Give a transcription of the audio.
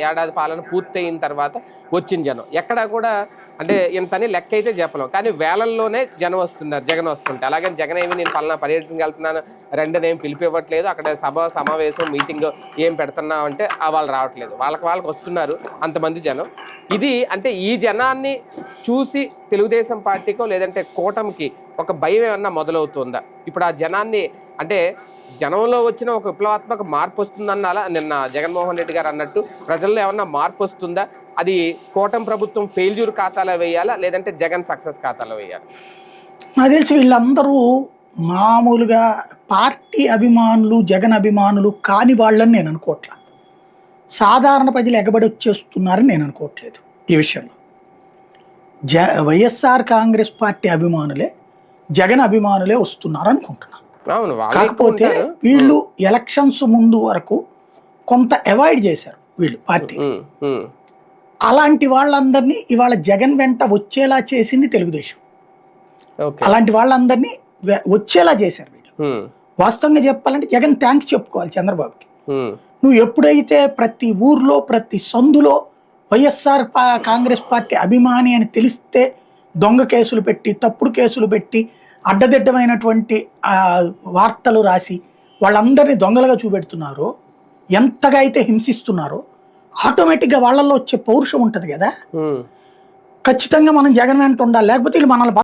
ఏడాది పాలన పూర్తయిన తర్వాత వచ్చిన జనం ఎక్కడా కూడా అంటే ఇంతని లెక్క అయితే చెప్పలేం, కానీ వేలల్లోనే జనం వస్తున్నారు జగన్ వస్తుంటే. అలాగే జగన్ ఏమి నేను పలానా పర్యటనకి వెళ్తున్నాను రెండని ఏం పిలిపివ్వట్లేదు, అక్కడ సభ సమావేశం మీటింగ్ ఏం పెడుతున్నావు అంటే వాళ్ళు రావట్లేదు, వాళ్ళకి వస్తున్నారు అంతమంది జనం. ఇది అంటే ఈ జనాన్ని చూసి తెలుగుదేశం పార్టీకో లేదంటే కూటమికి ఒక భయం ఏమన్నా మొదలవుతుందా? ఇప్పుడు ఆ జనాన్ని అంటే జనంలో వచ్చిన ఒక విప్లవాత్మక మార్పు వస్తుందన్నాలా నిన్న జగన్మోహన్ రెడ్డి గారు అన్నట్టు, ప్రజల్లో ఏమన్నా మార్పు వస్తుందా? అది కూటమి ప్రభుత్వం ఫెయిల్యూర్ ఖాతాలో వేయాలా లేదంటే జగన్ సక్సెస్ ఖాతాలో వేయాలా? నాకు తెలిసి వీళ్ళందరూ మామూలుగా పార్టీ అభిమానులు జగన్ అభిమానులు కాని వాళ్ళని నేను అనుకోవట్లా. సాధారణ ప్రజలు ఎగబడి వచ్చేస్తున్నారని నేను అనుకోవట్లేదు ఈ విషయంలో. వైఎస్ఆర్ కాంగ్రెస్ పార్టీ అభిమానులే జగన్ అభిమానులే వస్తున్నారు అనుకుంటున్నాను. కాకపోతే వీళ్ళు ఎలక్షన్స్ ముందు వరకు కొంత అవాయిడ్ చేశారు వీళ్ళు పార్టీ. అలాంటి వాళ్ళందరినీ ఇవాళ జగన్ వెంట వచ్చేలా చేసింది తెలుగుదేశం. అలాంటి వాళ్ళందరినీ వచ్చేలా చేశారు వీళ్ళు. వాస్తవంగా చెప్పాలంటే జగన్ థ్యాంక్స్ చెప్పుకోవాలి చంద్రబాబుకి. నువ్వు ఎప్పుడైతే ప్రతి ఊర్లో ప్రతి సందులో వైఎస్ఆర్ కాంగ్రెస్ పార్టీ అభిమాని అని తెలిస్తే దొంగ కేసులు పెట్టి తప్పుడు కేసులు పెట్టి అడ్డదిడ్డమైనటువంటి వార్తలు రాసి వాళ్ళందరినీ దొంగలుగా చూపెడుతున్నారో, ఎంతగా అయితే హింసిస్తున్నారో ఆటోమేటిక్గా వాళ్ళల్లో వచ్చే పౌరుషం ఉంటుంది కదా, ఖచ్చితంగా మనం జగన్ వెంట ఉండాలి, లేకపోతే వీళ్ళు మనల్ని